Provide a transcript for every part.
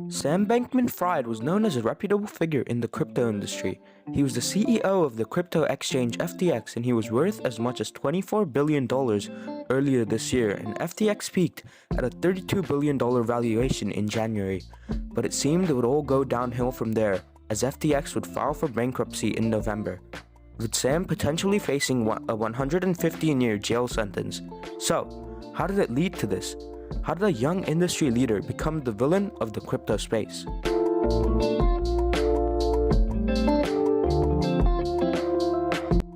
Sam Bankman-Fried was known as a reputable figure in the crypto industry. He was the CEO of the crypto exchange FTX, and he was worth as much as $24 billion earlier this year, and FTX peaked at a $32 billion valuation in January. But it seemed it would all go downhill from there, as FTX would file for bankruptcy in November, with Sam potentially facing a 115-year jail sentence. So, how did it lead to this? How did a young industry leader become the villain of the crypto space?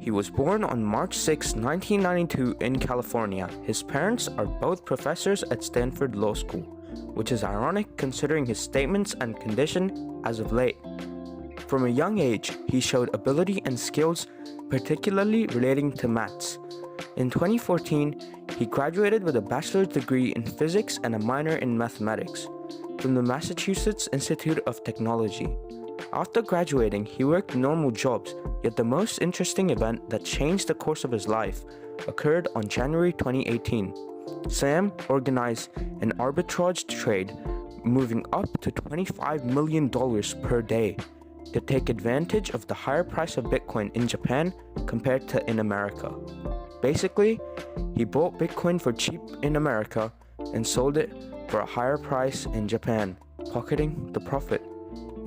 He was born on March 6, 1992 in California. His parents are both professors at Stanford Law School, which is ironic considering his statements and condition as of late. From a young age, he showed ability and skills, particularly relating to maths. In 2014, he graduated with a bachelor's degree in physics and a minor in mathematics from the Massachusetts Institute of Technology. After graduating, he worked normal jobs, yet the most interesting event that changed the course of his life occurred on January 2018. Sam organized an arbitrage trade, moving up to $25 million per day, to take advantage of the higher price of Bitcoin in Japan compared to in America. Basically, he bought Bitcoin for cheap in America and sold it for a higher price in Japan, pocketing the profit.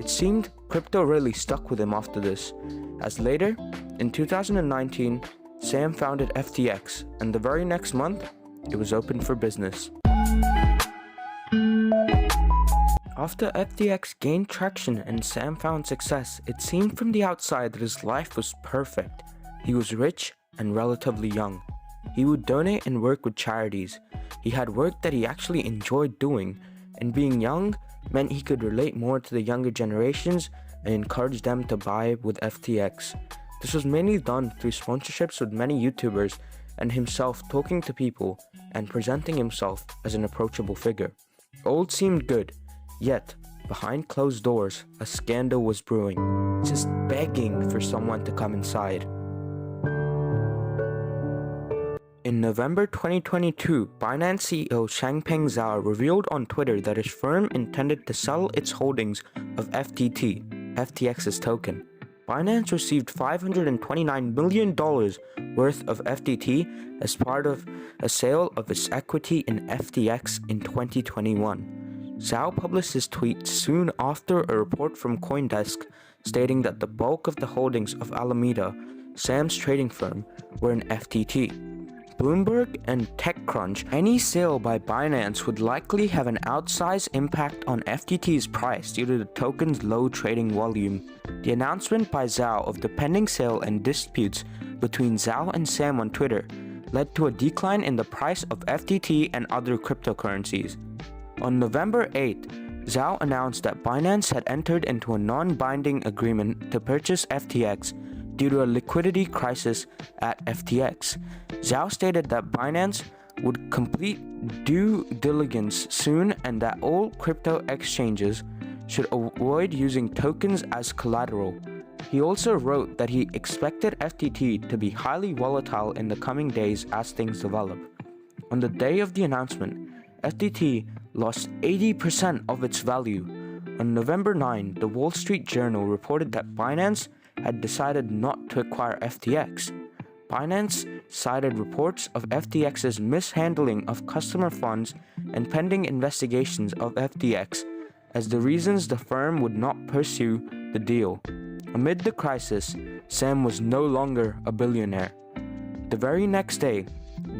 It seemed crypto really stuck with him after this, as later, in 2019, Sam founded FTX, and the very next month, it was open for business. After FTX gained traction and Sam found success, it seemed from the outside that his life was perfect. He was rich and relatively young. He would donate and work with charities. He had work that he actually enjoyed doing, and being young meant he could relate more to the younger generations and encourage them to buy with FTX. This was mainly done through sponsorships with many YouTubers and himself talking to people and presenting himself as an approachable figure. All seemed good, yet behind closed doors, a scandal was brewing, just begging for someone to come inside. In November 2022, Binance CEO Changpeng Zhao revealed on Twitter that his firm intended to sell its holdings of FTT, FTX's token. Binance received $529 million worth of FTT as part of a sale of its equity in FTX in 2021. Zhao published his tweet soon after a report from CoinDesk stating that the bulk of the holdings of Alameda, Sam's trading firm, were in FTT. Bloomberg and TechCrunch, any sale by Binance would likely have an outsized impact on FTT's price due to the token's low trading volume. The announcement by Zhao of the pending sale and disputes between Zhao and Sam on Twitter led to a decline in the price of FTT and other cryptocurrencies. On November 8th, Zhao announced that Binance had entered into a non-binding agreement to purchase FTX due to a liquidity crisis at FTX. Zhao stated that Binance would complete due diligence soon and that all crypto exchanges should avoid using tokens as collateral. He also wrote that he expected FTT to be highly volatile in the coming days as things develop. On the day of the announcement, FTT lost 80% of its value. On November 9, the Wall Street Journal reported that Binance had decided not to acquire FTX. Binance cited reports of FTX's mishandling of customer funds and pending investigations of FTX as the reasons the firm would not pursue the deal. Amid the crisis, Sam was no longer a billionaire. The very next day,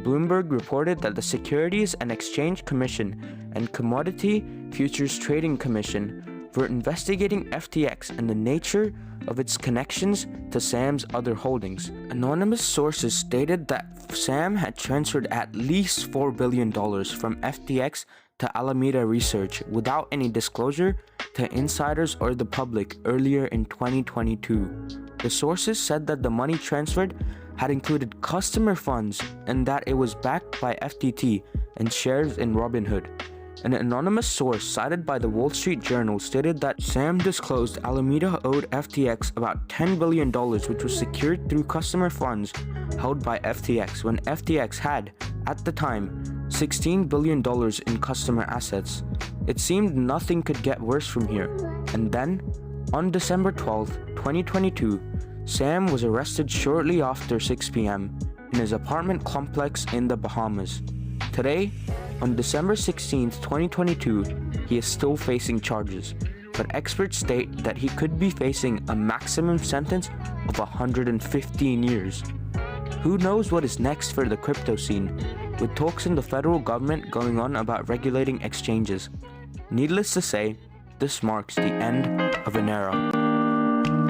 Bloomberg reported that the Securities and Exchange Commission and Commodity Futures Trading Commission were investigating FTX and the nature of its connections to Sam's other holdings. Anonymous sources stated that Sam had transferred at least $4 billion from FTX to Alameda Research without any disclosure to insiders or the public earlier in 2022. The sources said that the money transferred had included customer funds and that it was backed by FTT and shares in Robinhood. An anonymous source cited by the Wall Street Journal stated that Sam disclosed Alameda owed FTX about $10 billion, which was secured through customer funds held by FTX when FTX had, at the time, $16 billion in customer assets. It seemed nothing could get worse from here, and then, on December 12, 2022, Sam was arrested shortly after 6 p.m. in his apartment complex in the Bahamas. Today, on December 16, 2022, he is still facing charges, but experts state that he could be facing a maximum sentence of 115 years. Who knows what is next for the crypto scene, with talks in the federal government going on about regulating exchanges. Needless to say, this marks the end of an era.